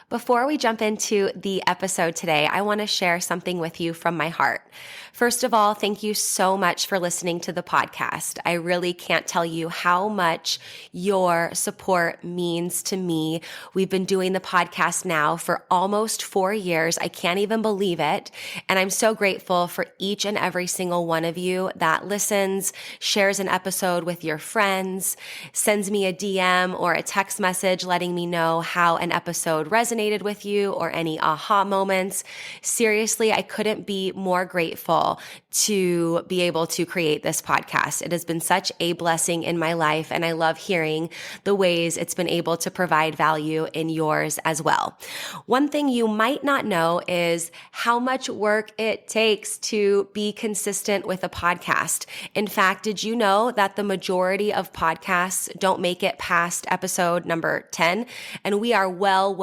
Before we jump into the episode today, I want to share something with you from my heart. First of all, thank you so much for listening to the podcast. I really can't tell you how much your support means to me. We've been doing the podcast now for almost 4 years. I can't even believe it. And I'm so grateful for each and every single one of you that listens, shares an episode with your friends, sends me a DM or a text message letting me know how an episode resonated with you or any aha moments. Seriously, I couldn't be more grateful to be able to create this podcast. It has been such a blessing in my life, and I love hearing the ways it's been able to provide value in yours as well. One thing you might not know is how much work it takes to be consistent with a podcast. In fact, did you know that the majority of podcasts don't make it past episode number 10? And we are well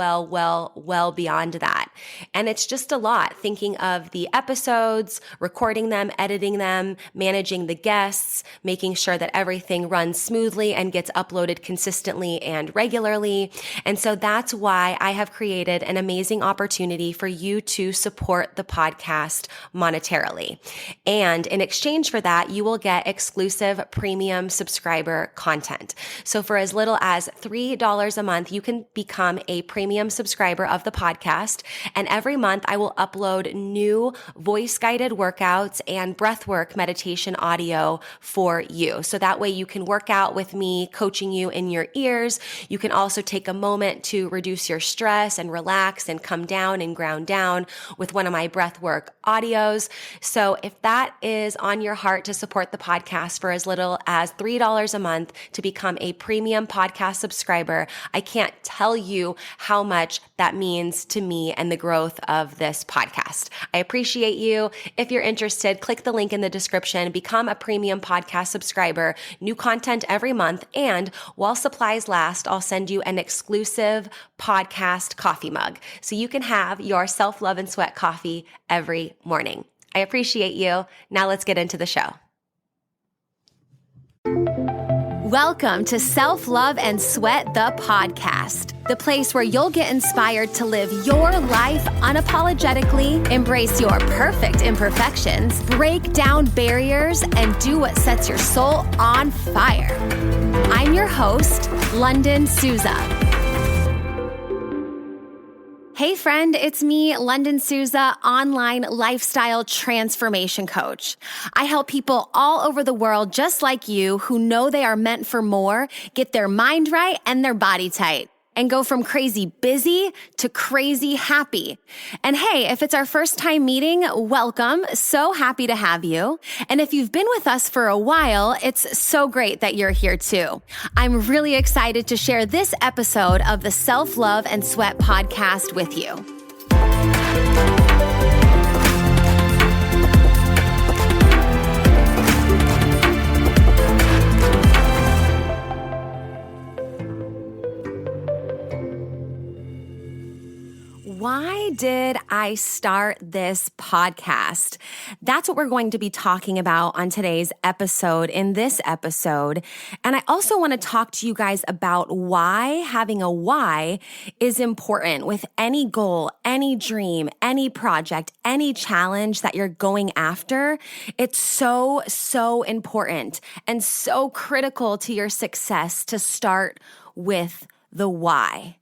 beyond that. And it's just a lot thinking of the episodes, recording them, editing them, managing the guests, making sure that everything runs smoothly and gets uploaded consistently and regularly. And so that's why I have created an amazing opportunity for you to support the podcast monetarily. And in exchange for that, you will get exclusive premium subscriber content. So for as little as $3 a month, you can become a premium subscriber of the podcast. And every month I will upload new voice-guided workouts and breathwork meditation audio for you. So that way you can work out with me, coaching you in your ears. You can also take a moment to reduce your stress and relax and come down and ground down with one of my breathwork audios. So if that is on your heart to support the podcast for as little as $3 a month to become a premium podcast subscriber, I can't tell you how much that means to me and the growth of this podcast. I appreciate you. If you're interested, click the link in the description, become a premium podcast subscriber, new content every month, and while supplies last, I'll send you an exclusive podcast coffee mug so you can have your self-love and sweat coffee every morning. I appreciate you. Now let's get into the show. Welcome to Self-Love and Sweat, the podcast, the place where you'll get inspired to live your life unapologetically, embrace your perfect imperfections, break down barriers, and do what sets your soul on fire. I'm your host, Lunden Souza. Hey friend, it's me, Lunden Souza, online lifestyle transformation coach. I help people all over the world just like you who know they are meant for more, get their mind right and their body tight, and go from crazy busy to crazy happy. And hey, if it's our first time meeting, welcome. So happy to have you. And if you've been with us for a while, it's so great that you're here too. I'm really excited to share this episode of the Self-Love and Sweat podcast with you. Why did I start this podcast? That's what we're going to be talking about on today's episode, in this episode. And I also want to talk to you guys about why having a why is important with any goal, any dream, any project, any challenge that you're going after. It's so important and so critical to your success to start with the why.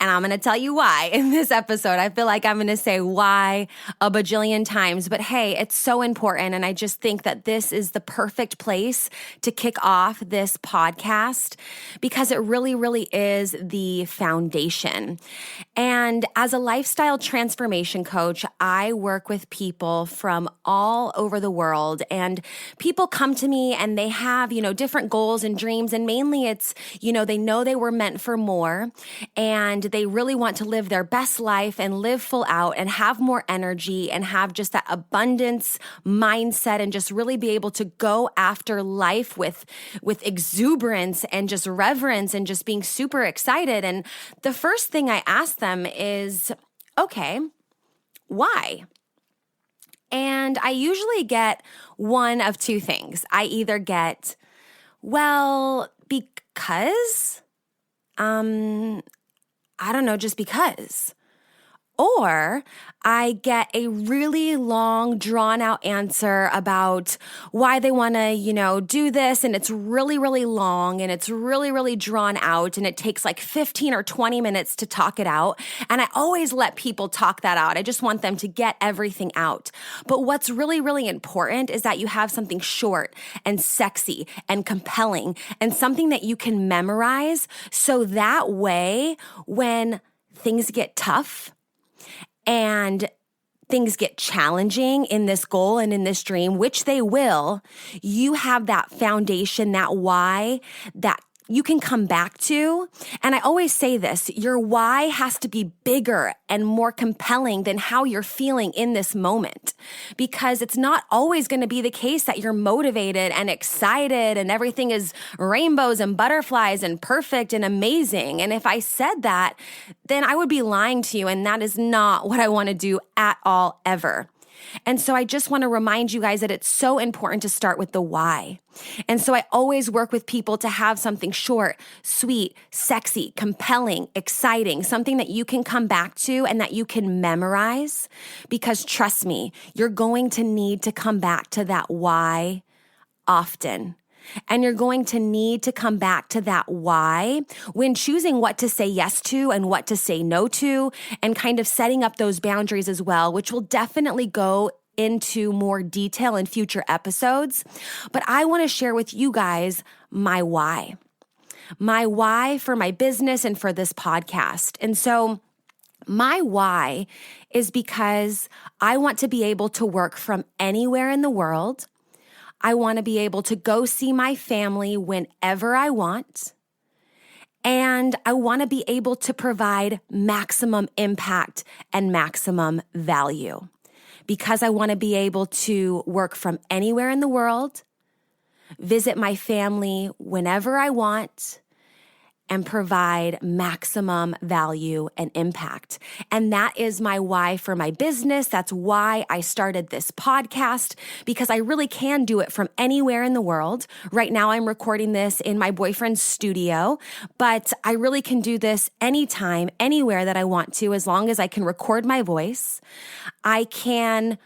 And I'm going to tell you why in this episode. I feel like I'm going to say why a bajillion times, but hey, it's so important. And I just think that this is the perfect place to kick off this podcast because it really is the foundation. And as a lifestyle transformation coach, I work with people from all over the world, and people come to me and they have, different goals and dreams. And mainly it's, they know they were meant for more, and they really want to live their best life and live full out and have more energy and have just that abundance mindset and just really be able to go after life with exuberance and just reverence and just being super excited. And the first thing I ask them is, okay, why? And I usually get one of two things. I either get, well, because I don't know, just because. Or I get a really long, drawn out answer about why they want to, do this. And it's really, really long and it's really, really drawn out. And it takes like 15 or 20 minutes to talk it out. And I always let people talk that out. I just want them to get everything out. But what's really, really important is that you have something short and sexy and compelling and something that you can memorize. So that way, when things get tough, and things get challenging in this goal and in this dream, which they will, you have that foundation, that why, that you can come back to. And I always say this, your why has to be bigger and more compelling than how you're feeling in this moment, because it's not always going to be the case that you're motivated and excited and everything is rainbows and butterflies and perfect and amazing. And if I said that, then I would be lying to you. And that is not what I want to do at all, ever. And so I just want to remind you guys that it's so important to start with the why. And so I always work with people to have something short, sweet, sexy, compelling, exciting, something that you can come back to and that you can memorize. Because trust me, you're going to need to come back to that why often. And you're going to need to come back to that why when choosing what to say yes to and what to say no to, and kind of setting up those boundaries as well, which will definitely go into more detail in future episodes. But I want to share with you guys my why for my business and for this podcast. And so my why is because I want to be able to work from anywhere in the world. I want to be able to go see my family whenever I want. And I want to be able to provide maximum impact and maximum value, because I want to be able to work from anywhere in the world, visit my family whenever I want, and provide maximum value and impact. And that is my why for my business. That's why I started this podcast, because I really can do it from anywhere in the world. Right now, I'm recording this in my boyfriend's studio, but I really can do this anytime, anywhere that I want to, as long as I can record my voice. I can,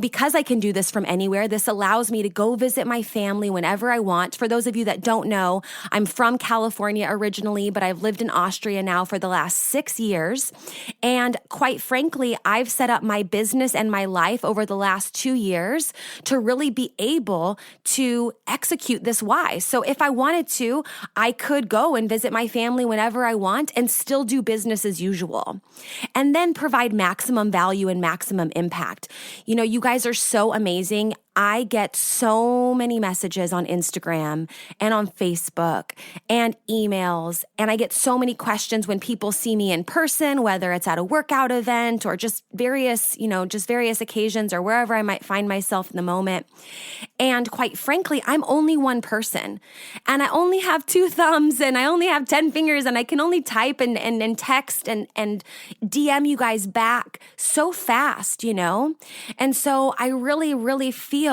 because I can do this from anywhere, this allows me to go visit my family whenever I want. For those of you that don't know, I'm from California originally, but I've lived in Austria now for the last 6 years. And quite frankly, I've set up my business and my life over the last 2 years to really be able to execute this why. So if I wanted to, I could go and visit my family whenever I want and still do business as usual, and then provide maximum value and maximum impact. You guys are so amazing. I get so many messages on Instagram and on Facebook and emails, and I get so many questions when people see me in person, whether it's at a workout event or just various occasions or wherever I might find myself in the moment. And quite frankly, I'm only one person, and I only have 2 thumbs, and I only have 10 fingers, and I can only type and text and DM you guys back so fast, And so I really, really feel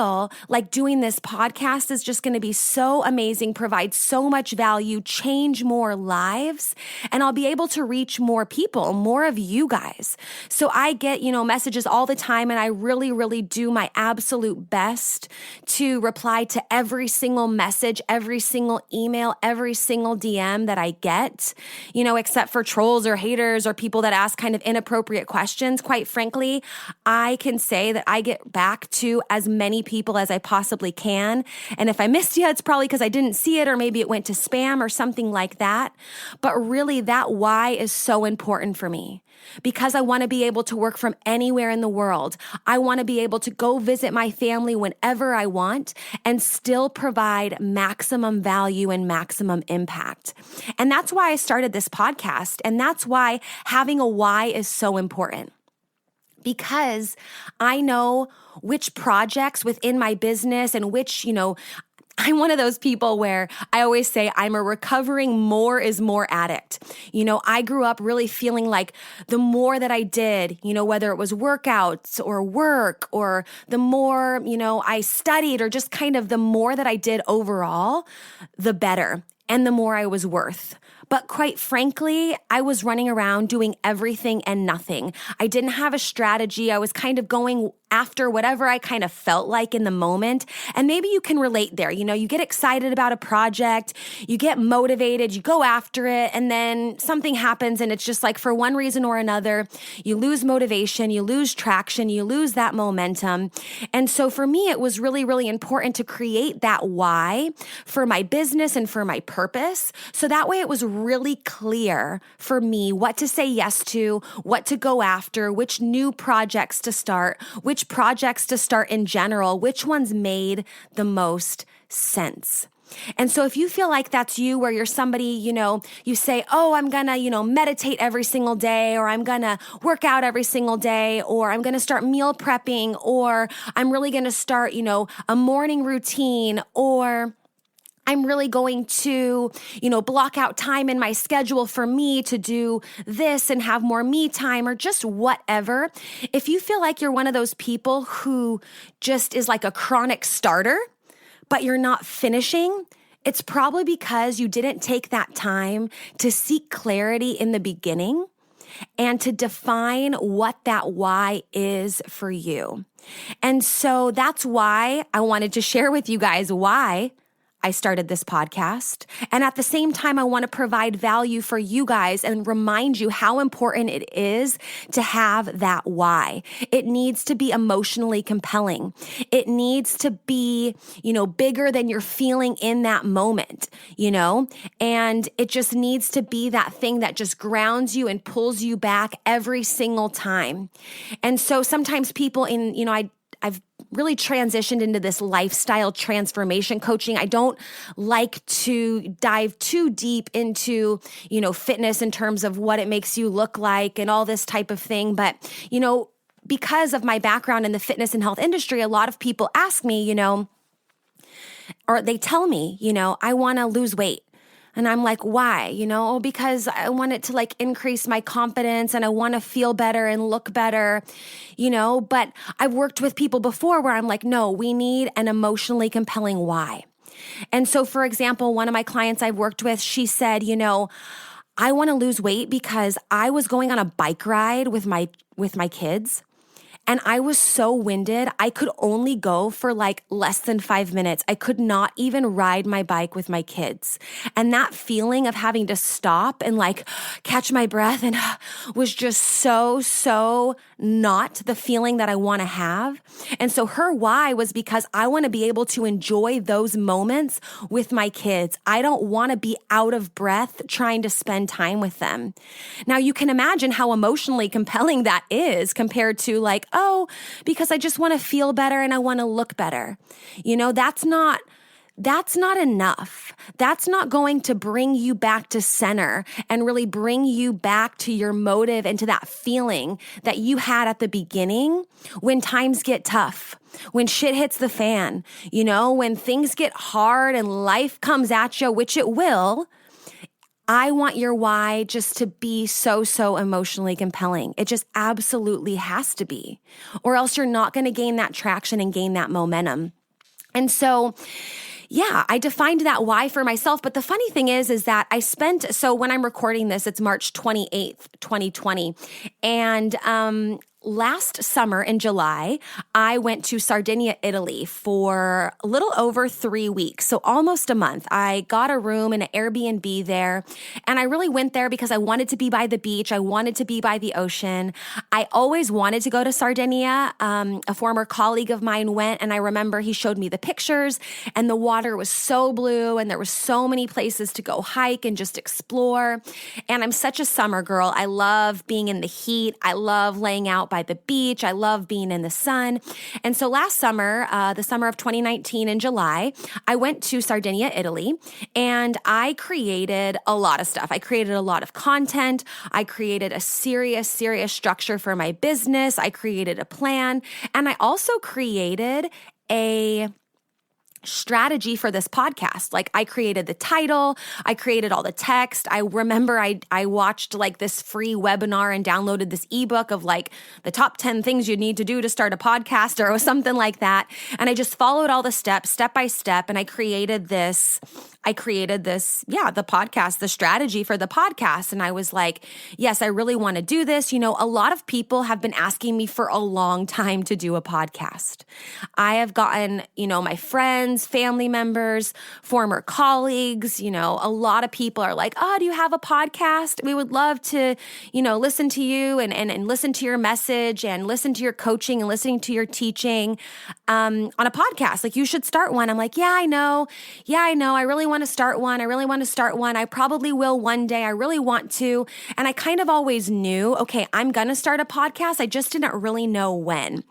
like doing this podcast is just going to be so amazing, provide so much value, change more lives, and I'll be able to reach more people, more of you guys. So I get, messages all the time, and I really, really do my absolute best to reply to every single message, every single email, every single DM that I get, except for trolls or haters or people that ask kind of inappropriate questions. Quite frankly, I can say that I get back to as many people as I possibly can. And if I missed you, it's probably because I didn't see it, or maybe it went to spam or something like that. But really, that why is so important for me, because I want to be able to work from anywhere in the world. I want to be able to go visit my family whenever I want and still provide maximum value and maximum impact. And that's why I started this podcast. And that's why having a why is so important, because I know which projects within my business and which, I'm one of those people where I always say I'm a recovering more is more addict. I grew up really feeling like the more that I did, whether it was workouts or work, or the more, I studied, or just kind of the more that I did overall, the better and the more I was worth. But quite frankly, I was running around doing everything and nothing. I didn't have a strategy. I was kind of going after whatever I kind of felt like in the moment. And maybe you can relate there. You get excited about a project, you get motivated, you go after it, and then something happens and it's just like for one reason or another, you lose motivation, you lose traction, you lose that momentum. And so for me, it was really, really important to create that why for my business and for my purpose. So that way it was really clear for me what to say yes to, what to go after, which new projects to start, which projects to start in general, which ones made the most sense. And so if you feel like that's you, where you're somebody, you say, oh, I'm going to, meditate every single day, or I'm going to work out every single day, or I'm going to start meal prepping, or I'm really going to start, a morning routine, or I'm really going to, block out time in my schedule for me to do this and have more me time, or just whatever. If you feel like you're one of those people who just is like a chronic starter, but you're not finishing, it's probably because you didn't take that time to seek clarity in the beginning and to define what that why is for you. And so that's why I wanted to share with you guys why I started this podcast. And at the same time, I want to provide value for you guys and remind you how important it is to have that why. It needs to be emotionally compelling. It needs to be, bigger than you're feeling in that moment, and it just needs to be that thing that just grounds you and pulls you back every single time. And so sometimes people I've really transitioned into this lifestyle transformation coaching. I don't like to dive too deep into, fitness in terms of what it makes you look like and all this type of thing. But, because of my background in the fitness and health industry, a lot of people ask me, or they tell me, I want to lose weight. And I'm like, why? Because I want it to increase my confidence and I want to feel better and look better, but I've worked with people before where I'm like, no, we need an emotionally compelling why. And so, for example, one of my clients I've worked with, she said, I want to lose weight because I was going on a bike ride with my kids. And I was so winded, I could only go for less than 5 minutes. I could not even ride my bike with my kids. And that feeling of having to stop and catch my breath and was just so not the feeling that I want to have. And so her why was because I want to be able to enjoy those moments with my kids. I don't want to be out of breath trying to spend time with them. Now you can imagine how emotionally compelling that is compared to because I just want to feel better and I want to look better. That's not enough. That's not going to bring you back to center and really bring you back to your motive and to that feeling that you had at the beginning when times get tough, when shit hits the fan, when things get hard and life comes at you, which it will. I want your why just to be so emotionally compelling. It just absolutely has to be, or else you're not going to gain that traction and gain that momentum. And so, yeah, I defined that why for myself. But the funny thing is that so when I'm recording this, it's March 28th, 2020. And, last summer in July, I went to Sardinia, Italy for a little over 3 weeks, so almost a month. I got a room in an Airbnb there, and I really went there because I wanted to be by the beach. I wanted to be by the ocean. I always wanted to go to Sardinia. A former colleague of mine went, and I remember he showed me the pictures, and the water was so blue, and there were so many places to go hike and just explore. And I'm such a summer girl. I love being in the heat. I love laying out by the beach. I love being in the sun. And so last summer, the summer of 2019 in July, I went to Sardinia, Italy, and I created a lot of stuff. I created a lot of content. I created a serious structure for my business. I created a plan. And I also created a strategy for this podcast. Like I created the title, I created all the text. I remember I watched like this free webinar and downloaded this ebook of like the top 10 things you need to do to start a podcast or something like that. And I just followed all the steps, step by step. And I created this, the podcast, the strategy for the podcast. And I was like, yes, I really want to do this. A lot of people have been asking me for a long time to do a podcast. I have gotten, my friends, family members, former colleagues, a lot of people are like, oh, do you have a podcast? We would love to, listen to you and listen to your message and listen to your coaching and listening to your teaching on a podcast. Like you should start one. I'm like, yeah, I know. I really want to start one. I probably will one day. I really want to. And I kind of always knew, okay, I'm going to start a podcast. I just didn't really know when.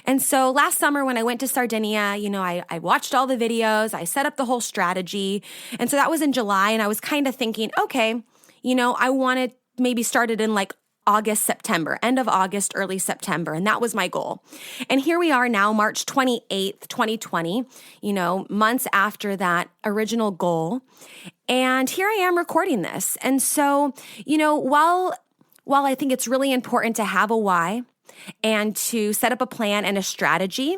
And so last summer when I went to Sardinia, I watched all the videos, I set up the whole strategy. And so that was in July. And I was kind of thinking, okay, I want to maybe start it in like August, September, end of August, early September. And that was my goal. And here we are now, March 28th, 2020, months after that original goal. And here I am recording this. And so, while I think it's really important to have a why and to set up a plan and a strategy,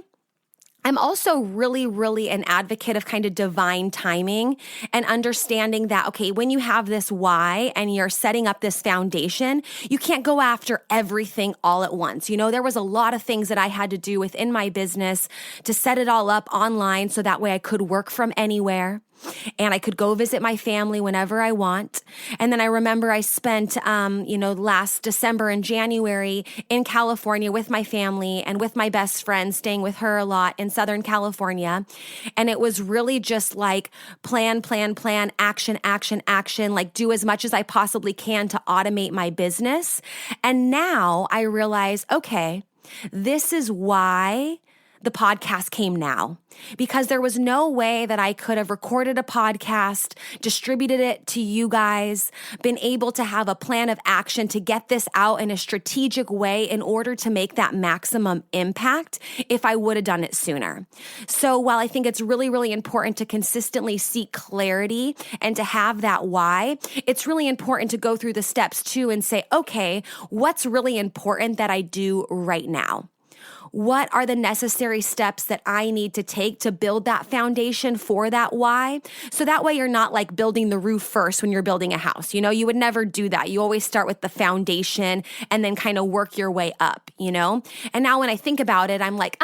I'm also really, really an advocate of kind of divine timing and understanding that, okay, when you have this why and you're setting up this foundation, you can't go after everything all at once. There was a lot of things that I had to do within my business to set it all up online so that way I could work from anywhere. And I could go visit my family whenever I want. And then I remember I spent, last December and January in California with my family and with my best friend, staying with her a lot in Southern California. And it was really just like plan, action, like do as much as I possibly can to automate my business. And now I realize, okay, this is why the podcast came now, because there was no way that I could have recorded a podcast, distributed it to you guys, been able to have a plan of action to get this out in a strategic way in order to make that maximum impact if I would have done it sooner. So while I think it's really, really important to consistently seek clarity and to have that why, it's really important to go through the steps too and say, okay, what's really important that I do right now? What are the necessary steps that I need to take to build that foundation for that why? So that way you're not like building the roof first when you're building a house. You would never do that. You always start with the foundation and then kind of work your way up, And now when I think about it, I'm like,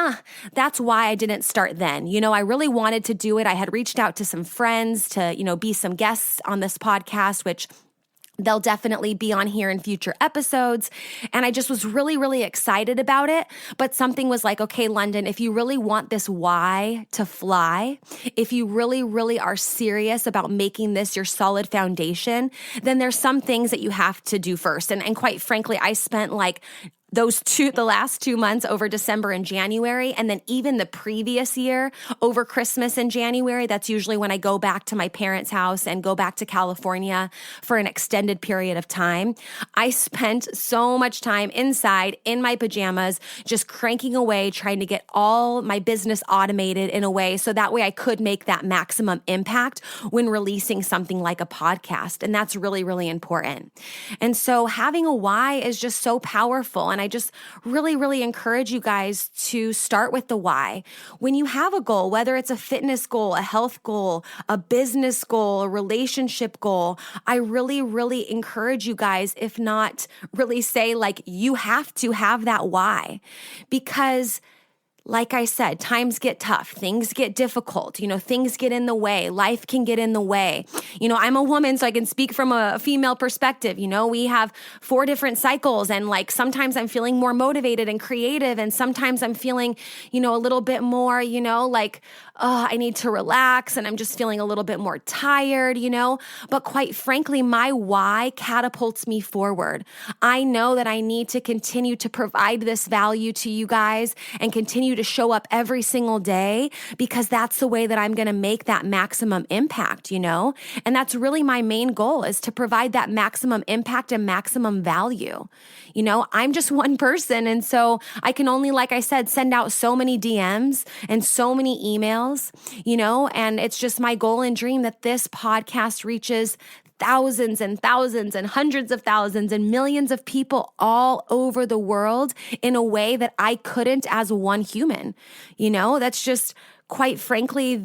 that's why I didn't start then. I really wanted to do it. I had reached out to some friends to, be some guests on this podcast, which they'll definitely be on here in future episodes. And I just was really, really excited about it. But something was like, okay, Lunden, if you really want this why to fly, if you really, really are serious about making this your solid foundation, then there's some things that you have to do first. And quite frankly, I spent like the last 2 months over December and January, and then even the previous year over Christmas and January. That's usually when I go back to my parents' house and go back to California for an extended period of time. I spent so much time inside in my pajamas, just cranking away, trying to get all my business automated in a way so that way I could make that maximum impact when releasing something like a podcast. And that's really, really important. And so having a why is just so powerful. And I just really, really encourage you guys to start with the why. When you have a goal, whether it's a fitness goal, a health goal, a business goal, a relationship goal, I really, really encourage you guys, if not really say like you have to have that why, because like I said, times get tough, things get difficult, things get in the way, life can get in the way. I'm a woman, so I can speak from a female perspective. We have 4 different cycles, and like sometimes I'm feeling more motivated and creative, and sometimes I'm feeling, a little bit more, like, oh, I need to relax, and I'm just feeling a little bit more tired, But quite frankly, my why catapults me forward. I know that I need to continue to provide this value to you guys and continue to show up every single day because that's the way that I'm going to make that maximum impact, And that's really my main goal, is to provide that maximum impact and maximum value. I'm just one person. And so I can only, like I said, send out so many DMs and so many emails, and it's just my goal and dream that this podcast reaches thousands and thousands and hundreds of thousands and millions of people all over the world in a way that I couldn't as one human. That's just, quite frankly,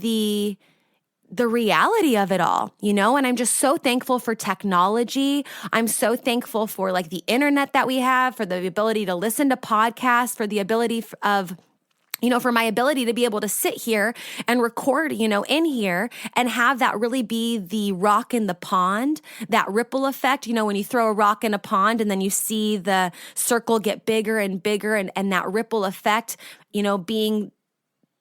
the reality of it all, and I'm just so thankful for technology. I'm so thankful for the internet that we have, for the ability to listen to podcasts, for the ability for my ability to be able to sit here and record, in here and have that really be the rock in the pond, that ripple effect, when you throw a rock in a pond and then you see the circle get bigger and bigger and that ripple effect, being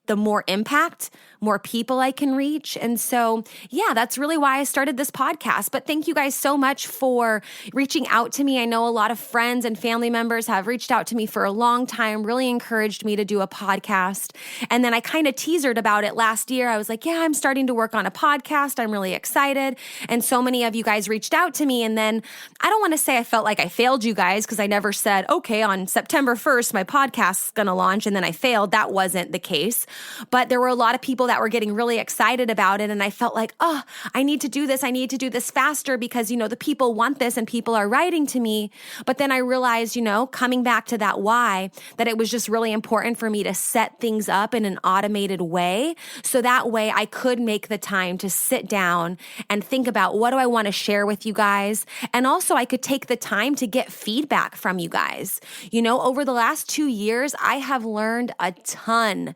the more impact, more people I can reach. And so, yeah, that's really why I started this podcast. But thank you guys so much for reaching out to me. I know a lot of friends and family members have reached out to me for a long time, really encouraged me to do a podcast. And then I kind of teasered about it last year. I was like, yeah, I'm starting to work on a podcast. I'm really excited. And so many of you guys reached out to me. And then I don't want to say I felt like I failed you guys, because I never said, okay, on September 1st, my podcast's going to launch, and then I failed. That wasn't the case. But there were a lot of people that were getting really excited about it. And I felt like, oh, I need to do this. I need to do this faster because, the people want this and people are writing to me. But then I realized, coming back to that why, that it was just really important for me to set things up in an automated way. So that way I could make the time to sit down and think about, what do I want to share with you guys? And also I could take the time to get feedback from you guys. Over the last 2 years, I have learned a ton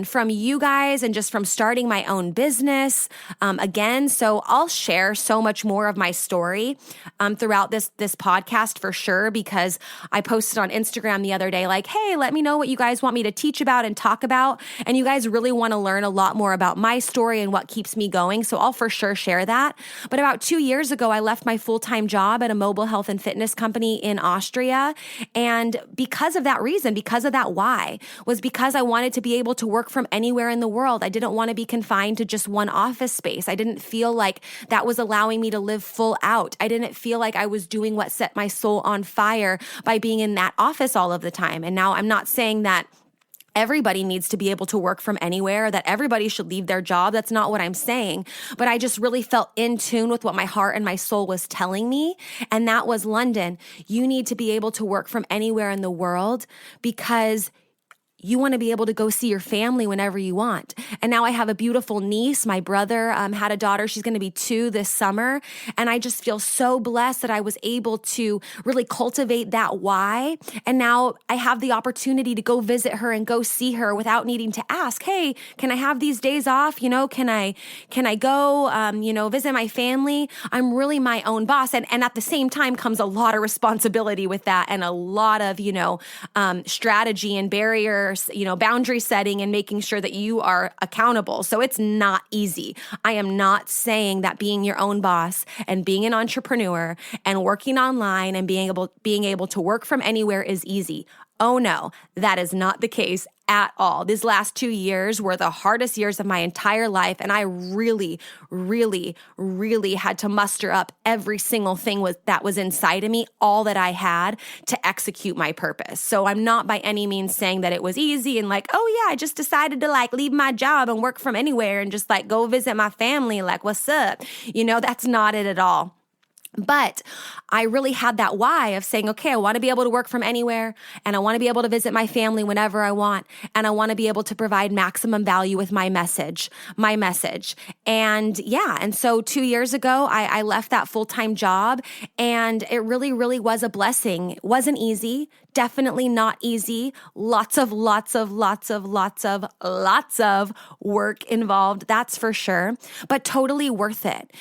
from you guys and just from starting my own business. Again, so I'll share so much more of my story throughout this podcast for sure, because I posted on Instagram the other day, like, hey, let me know what you guys want me to teach about and talk about. And you guys really want to learn a lot more about my story and what keeps me going. So I'll for sure share that. But about 2 years ago, I left my full-time job at a mobile health and fitness company in Austria. And because of that reason, because of that why, was because I wanted to be able to work from anywhere in the world. I didn't want to be confined to just one office space. I didn't feel like that was allowing me to live full out. I didn't feel like I was doing what set my soul on fire by being in that office all of the time. And now I'm not saying that everybody needs to be able to work from anywhere, that everybody should leave their job. That's not what I'm saying. But I just really felt in tune with what my heart and my soul was telling me. And that was, Lunden, you need to be able to work from anywhere in the world because you want to be able to go see your family whenever you want. And now I have a beautiful niece. My brother had a daughter. She's going to be 2 this summer. And I just feel so blessed that I was able to really cultivate that why. And now I have the opportunity to go visit her and go see her without needing to ask, hey, can I have these days off? Can I go, visit my family? I'm really my own boss. And at the same time comes a lot of responsibility with that, and a lot of, strategy and barriers, boundary setting and making sure that you are accountable. So it's not easy. I am not saying that being your own boss and being an entrepreneur and working online and being able to work from anywhere is easy. Oh no, that is not the case at all. These last 2 years were the hardest years of my entire life. And I really, really, really had to muster up every single thing that was inside of me, all that I had to execute my purpose. So I'm not by any means saying that it was easy and like, oh yeah, I just decided to leave my job and work from anywhere and just go visit my family. What's up? That's not it at all. But I really had that why of saying, okay, I want to be able to work from anywhere, and I want to be able to visit my family whenever I want, and I want to be able to provide maximum value with my message. And yeah, and so 2 years ago, I left that full-time job, and it really, really was a blessing. It wasn't easy. Definitely not easy. Lots of work involved, that's for sure, but totally worth it.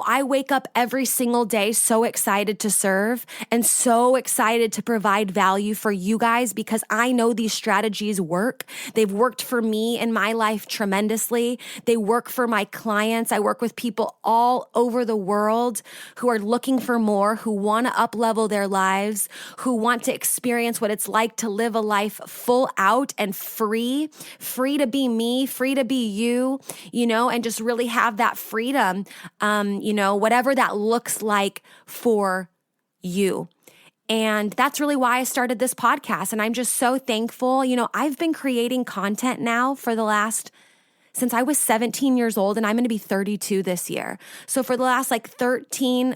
I wake up every single day so excited to serve and so excited to provide value for you guys because I know these strategies work. They've worked for me in my life tremendously. They work for my clients. I work with people all over the world who are looking for more, who want to up-level their lives, who want to experience experience what it's like to live a life full out and free to be me, free to be you, and just really have that freedom, whatever that looks like for you. And that's really why I started this podcast. And I'm just so thankful. I've been creating content now since I was 17 years old, and I'm going to be 32 this year. So for the last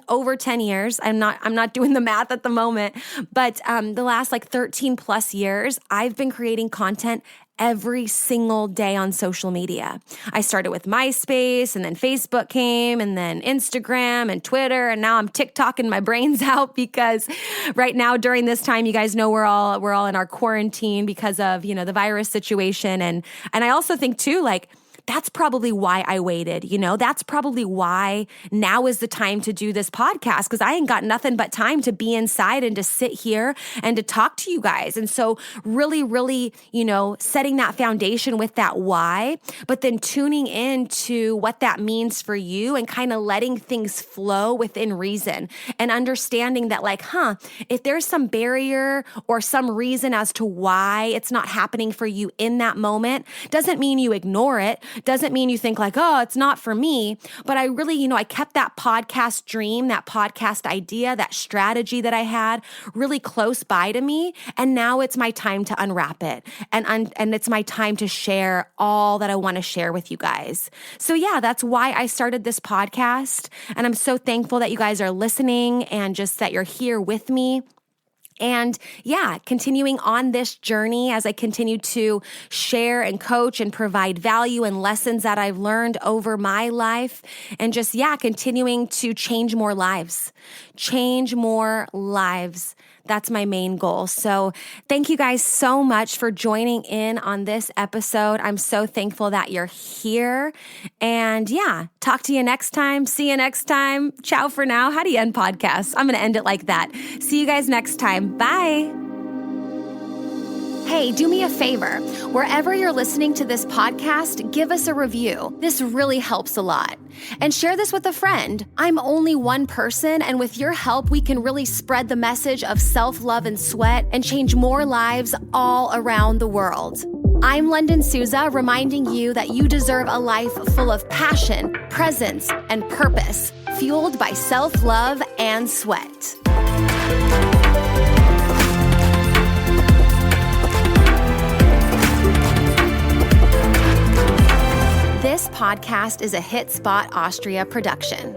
over 10 years, I'm not doing the math at the moment, but the last 13 plus years, I've been creating content every single day on social media. I started with MySpace, and then Facebook came, and then Instagram and Twitter, and now I'm TikToking my brains out because right now during this time, you guys know we're all in our quarantine because of, the virus situation. And I also think too, that's probably why I waited, that's probably why now is the time to do this podcast, because I ain't got nothing but time to be inside and to sit here and to talk to you guys. And so really, really, setting that foundation with that why, but then tuning into what that means for you and kind of letting things flow within reason and understanding that if there's some barrier or some reason as to why it's not happening for you in that moment, doesn't mean you ignore it. Doesn't mean you think it's not for me, but I really, I kept that podcast dream, that podcast idea, that strategy that I had really close by to me. And now it's my time to unwrap it. And it's my time to share all that I want to share with you guys. So yeah, that's why I started this podcast. And I'm so thankful that you guys are listening and just that you're here with me. And yeah, continuing on this journey as I continue to share and coach and provide value and lessons that I've learned over my life, and just, continuing to change more lives. That's my main goal. So thank you guys so much for joining in on this episode. I'm so thankful that you're here. And talk to you next time. See you next time. Ciao for now. How do you end podcasts? I'm going to end it like that. See you guys next time. Bye. Hey, do me a favor. Wherever you're listening to this podcast, give us a review. This really helps a lot. And share this with a friend. I'm only one person, and with your help, we can really spread the message of self-love and sweat and change more lives all around the world. I'm Lunden Souza, reminding you that you deserve a life full of passion, presence, and purpose, fueled by self-love and sweat. This podcast is a Hit Spot Austria production.